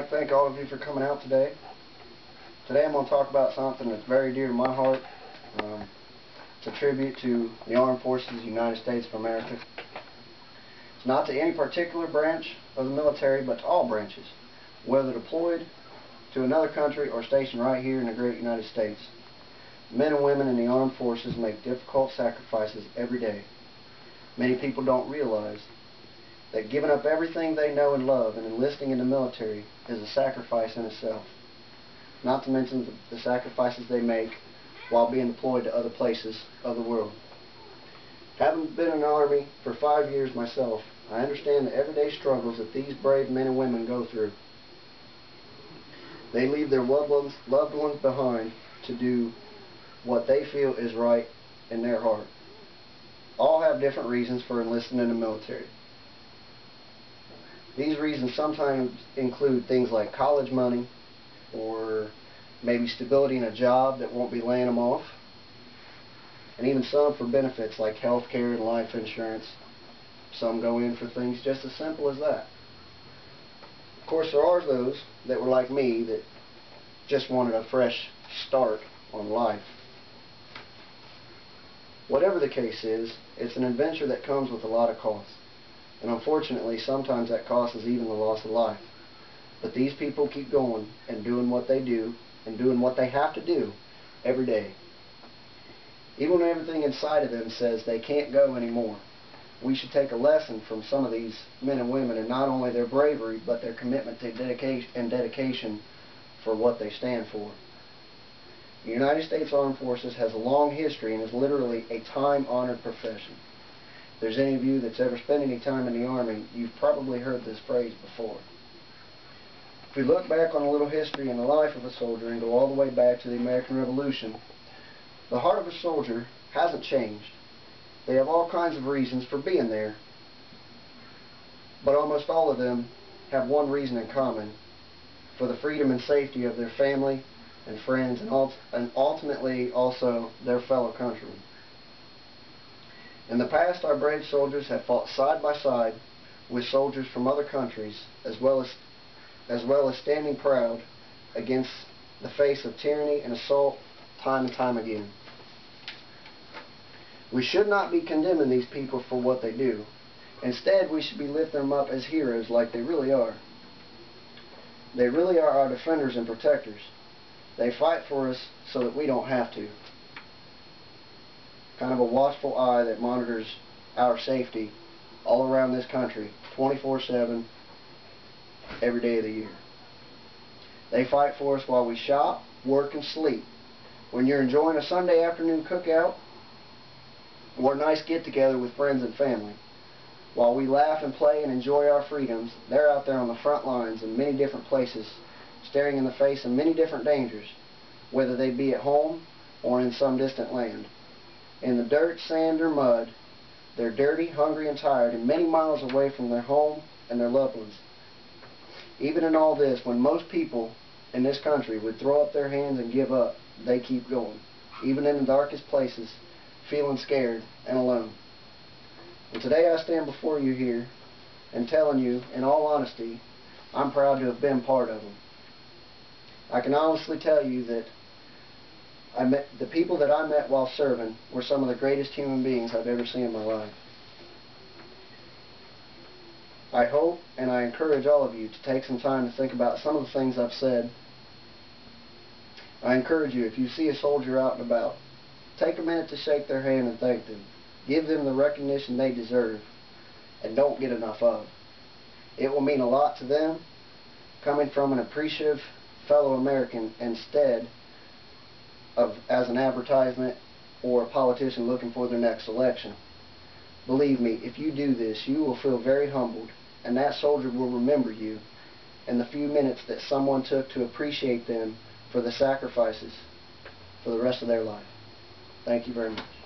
like to thank all of you for coming out today. Today I'm going to talk about something that's very dear to my heart. It's a tribute to the Armed Forces of the United States of America. It's not to any particular branch of the military, but to all branches, whether deployed to another country or stationed right here in the great United States. Men and women in the armed forces make difficult sacrifices every day. Many people don't realize that giving up everything they know and love and enlisting in the military is a sacrifice in itself. Not to mention the sacrifices they make while being deployed to other places of the world. Having been in the Army for 5 years myself, I understand the everyday struggles that these brave men and women go through. They leave their loved ones behind to do what they feel is right in their heart. All have different reasons for enlisting in the military. These reasons sometimes include things like college money, or maybe stability in a job that won't be laying them off, and even some for benefits like health care and life insurance. Some go in for things just as simple as that. Of course, there are those that were like me that just wanted a fresh start on life. Whatever the case is, it's an adventure that comes with a lot of costs. And unfortunately, sometimes that cost is even the loss of life. But these people keep going and doing what they do and doing what they have to do every day. Even when everything inside of them says they can't go anymore, we should take a lesson from some of these men and women, and not only their bravery, but their commitment to dedication for what they stand for. The United States Armed Forces has a long history and is literally a time-honored profession. If there's any of you that's ever spent any time in the Army, you've probably heard this phrase before. If we look back on a little history in the life of a soldier and go all the way back to the American Revolution, the heart of a soldier hasn't changed. They have all kinds of reasons for being there, but almost all of them have one reason in common: for the freedom and safety of their family and friends, and ultimately also their fellow countrymen. In the past, our brave soldiers have fought side by side with soldiers from other countries, as well as standing proud against the face of tyranny and assault time and time again. We should not be condemning these people for what they do. Instead, we should be lifting them up as heroes like they really are. They really are our defenders and protectors. They fight for us so that we don't have to. Kind of a watchful eye that monitors our safety all around this country 24/7, every day of the year. They fight for us while we shop, work, and sleep. When you're enjoying a Sunday afternoon cookout or a nice get-together with friends and family, while we laugh and play and enjoy our freedoms, they're out there on the front lines in many different places, staring in the face of many different dangers, whether they be at home or in some distant land. In the dirt, sand, or mud, they're dirty, hungry, and tired, and many miles away from their home and their loved ones. Even in all this, when most people in this country would throw up their hands and give up, they keep going, even in the darkest places, feeling scared and alone. And today I stand before you here and telling you, in all honesty, I'm proud to have been part of them. I can honestly tell you that the people that I met while serving were some of the greatest human beings I've ever seen in my life. I hope and I encourage all of you to take some time to think about some of the things I've said. I encourage you, if you see a soldier out and about, take a minute to shake their hand and thank them. Give them the recognition they deserve and don't get enough of. It will mean a lot to them coming from an appreciative fellow American instead of as an advertisement or a politician looking for their next election. Believe me, if you do this, you will feel very humbled, and that soldier will remember you and the few minutes that someone took to appreciate them for the sacrifices for the rest of their life. Thank you very much.